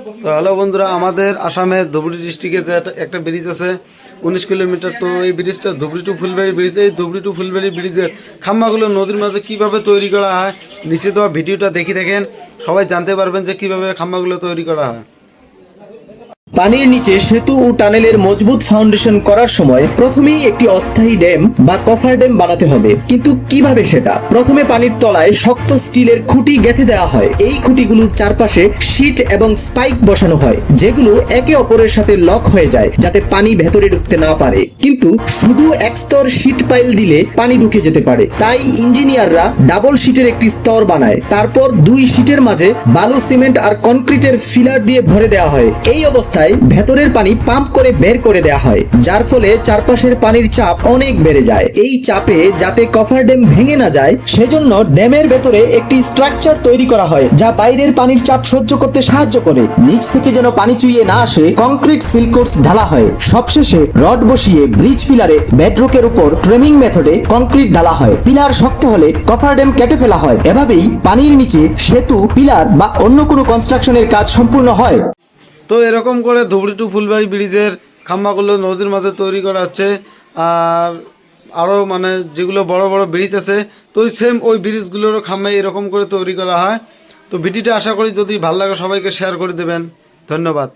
তো হ্যালো বন্ধুরা, আমাদের আসামে ধুবড়ি ডিস্ট্রিক্টে যে একটা ব্রিজ আছে 19 কিলোমিটার। তো এই ব্রিজটা ধুবড়ি টু ফুলবাড়ি ব্রিজ। এই ধুবড়ি টু ফুলবাড়ি ব্রিজের খাম্বাগুলো নদীর মাঝে কিভাবে তৈরি করা হয়, নিচে দেওয়া ভিডিওটা দেখি দেখেন, সবাই জানতে পারবেন যে কিভাবে খাম্বাগুলো তৈরি করা হয়। পানির নিচে সেতু ও টানেলের মজবুত ফাউন্ডেশন করার সময় প্রথমেই একটি অস্থায়ী ড্যাম বা কফার ড্যাম বানাতে হবে। কিন্তু কিভাবে সেটা? প্রথমে পানির তলায় শক্ত স্টিলের খুঁটি গেঁথে দেওয়া হয়। এই খুঁটিগুলোর চারপাশে শীট এবং স্পাইক বসানো হয়, যেগুলো একে অপরের সাথে লক হয়ে যায় যাতে পানি ভেতরে ঢুকতে না পারে। কিন্তু শুধু এক স্তর শীট পাইল দিলে পানি ঢুকে যেতে পারে, তাই ইঞ্জিনিয়াররা ডাবল শীটের একটি স্তর বানায়। তারপর দুই শীটের মাঝে বালু, সিমেন্ট আর কনক্রিটের ফিলার দিয়ে ভরে দেওয়া হয়। এই অবস্থায় ভেতরের পানি পাম্প করে বের করে দেওয়া হয়, যার ফলে চারপাশের পানির চাপ অনেক বেড়ে যায়। এই চাপে যাতে কফার ড্যাম ভেঙে না যায়, সেজন্য ড্যামের ভেতরে একটি স্ট্রাকচার তৈরি করা হয় যা বাইরের পানির চাপ সহ্য করতে সাহায্য করে। নিচ থেকে যেন পানি চুইয়ে না আসে, কংক্রিট সিলকোর্স ঢালা হয়। সবশেষে রড বসিয়ে ব্রিজ পিলারে বেডরকের উপর ট্রেমিং মেথডে কংক্রিট ঢালা হয়। পিলার শক্ত হলে কফার ড্যাম কেটে ফেলা হয়। এভাবেই পানির নিচে সেতু, পিলার বা অন্য কোনো কনস্ট্রাকশনের কাজ সম্পূর্ণ হয়। তো এরকম করে ধুবড়ি টু ফুলবাড়ি ব্রিজের খাম্বাগুলো নদীর মাঝে তৈরি করা হচ্ছে। আর আরও মানে যেগুলো বড় বড় ব্রিজ আছে, তো ওই সেম ওই ব্রিজগুলোরও খাম্বা এরকম করে তৈরি করা হয়। তো ভিডিওটা আশা করি যদি ভালো লাগে সবাইকে শেয়ার করে দেবেন। ধন্যবাদ।